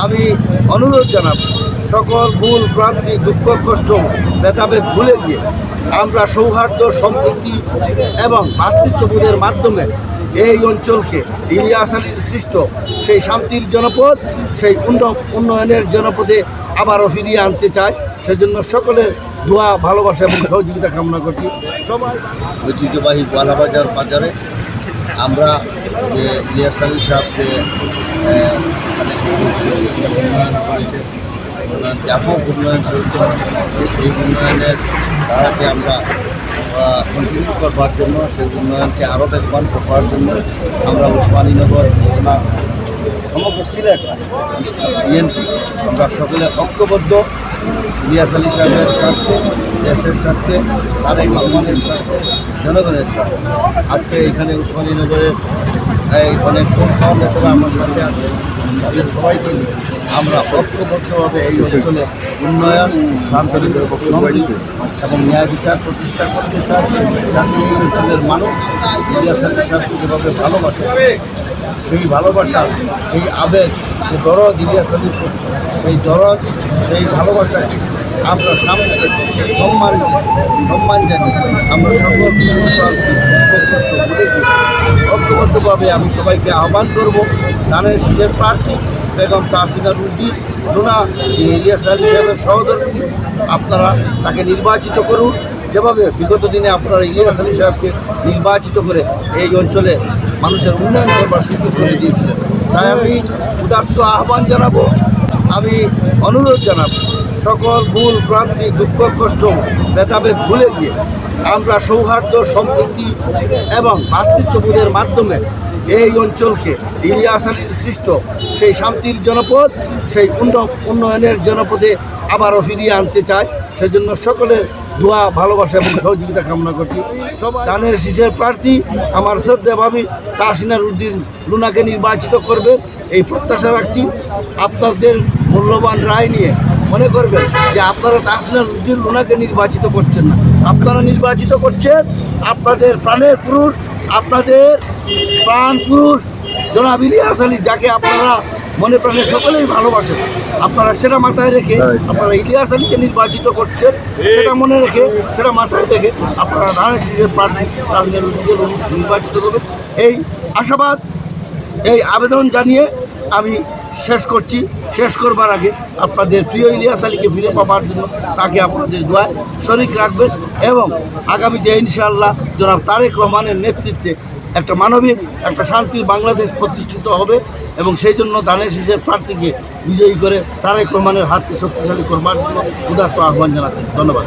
আমি অনুরোধ জানাব সকল ভুল ভ্রান্তি দুঃখ কষ্ট ভেদাভেদ ভুলে গিয়ে আমরা সৌহার্দ্য সম্প্রীতি এবং ভ্রাতৃত্ববোধের মাধ্যমে এই অঞ্চলকে ইলিয়াস আলীর সৃষ্ট সেই শান্তির জনপদ, সেই উন্নয়নের জনপদে আবারও ফিরিয়ে আনতে চাই। সেজন্য সকলের দোয়া, ভালোবাসা এবং সহযোগিতা কামনা করছি। সবাই ঐতিহ্যবাহী গোয়ালাবাজার বাজারে আমরা যে ইলিয়াস আলী সাহেব যে উন্নয়ন করেছে, ব্যাপক উন্নয়ন করেছে, এই উন্নয়নের ধারাকে আমরা কন্টিনিউ করবার জন্য, সেই উন্নয়নকে আরও বেগবান করবার জন্য আমরা ওসমানীনগর, বিশ্বনাথ, সমগ্র সিলেট বিএনপি আমরা সকলে ঐক্যবদ্ধ। ইলিয়াস আলী সাহেবের স্বার্থে, দেশের স্বার্থে, তারেক রহমানের স্বার্থে, জনগণের স্বার্থে আজকে এখানে ওসমানীনগরের অনেক প্রধান নেতারা আমার সাথে আছে। তাদের সবাইকে আমরা ঐক্যবদ্ধভাবে এই অঞ্চলে উন্নয়ন, শান্তি, সমৃদ্ধি এবং ন্যায় বিচার প্রতিষ্ঠা করতে চাই, যাতে এই অঞ্চলের মানুষ ইলিয়াস আলী সাহেবকে যেভাবে ভালোবাসে, সেই ভালোবাসা, সেই আবেগ, যে দরদ ইলিয়াস আলীর প্রতি, সেই দরদ, সেই ভালোবাসাকে আমরা সামনে সম্মান জানি। আমরা সকল ঐক্যবদ্ধভাবে আমি সবাইকে আহ্বান করব, ধানের শীষের প্রার্থী বেগম তাহসিনা রুদ্দিন লুনা, ইলিয়াস আলী সাহেবের সহধর্মী, আপনারা তাকে নির্বাচিত করুন। যেভাবে বিগত দিনে আপনারা ইলিয়াস আলী সাহেবকে নির্বাচিত করে এই অঞ্চলে মানুষের উন্নয়ন করবার সুযোগ করে দিয়েছিলেন, তাই আমি উদাত্ত আহ্বান জানাবো, আমি অনুরোধ জানাব সকল ভুল ভ্রান্তি দুঃখ কষ্ট ভেদাভেদ ভুলে গিয়ে আমরা সৌহার্দ্য সম্প্রীতি এবং ভ্রাতৃত্ববোধের মাধ্যমে এই অঞ্চলকে ইলিয়াস আলীর সৃষ্ট সেই শান্তির জনপদ, সেই উন্নয়নের জনপদে আবারও ফিরিয়ে আনতে চাই। সেজন্য সকলের দোয়া, ভালোবাসা এবং সহযোগিতা কামনা করছি। ধানের শীষের প্রার্থী আমার শ্রদ্ধা ভাবি তাহসিনা রুদ্দিন লুনাকে নির্বাচিত করবে এই প্রত্যাশা রাখছি। আপনাদের মূল্যবান রায় নিয়ে মনে করবেন যে আপনারা তাহসিনা রুদ্দিন লুনাকে নির্বাচিত করছেন না, আপনারা নির্বাচিত করছেন আপনাদের প্রাণের পুরুষ, আপনাদের প্রাণ পুরুষ জনাব ইলিয়াস আলী, যাকে আপনারা মনে প্রাণে সকলেই ভালোবাসেন। আপনারা সেটা মাথায় রেখে আপনারা ইলিয়াস আলীকে নির্বাচিত করছেন, সেটা মনে রেখে, সেটা মাথায় রেখে আপনারা ধানের শীষের প্রার্থী তাহসিনা রুদ্দিনকে নির্বাচিত করবেন। এই আশাবাদ, এই আবেদন জানিয়ে আমি শেষ করবার আগে আপনাদের প্রিয় ইলিয়াস আলীকে ফিরে পাওয়ার জন্য তাকে আপনাদের দোয়ায় শরীক রাখবেন এবং আগামীতে ইনশাআল্লাহ জনাব তারেক রহমানের নেতৃত্বে একটা মানবিক, একটা শান্তির বাংলাদেশ প্রতিষ্ঠিত হবে এবং সেই জন্য ধানের শীষের প্রার্থীকে বিজয়ী করে তারেক রহমানের হাতকে শক্তিশালী করবার জন্য উদাত্ত আহ্বান জানাচ্ছি। ধন্যবাদ।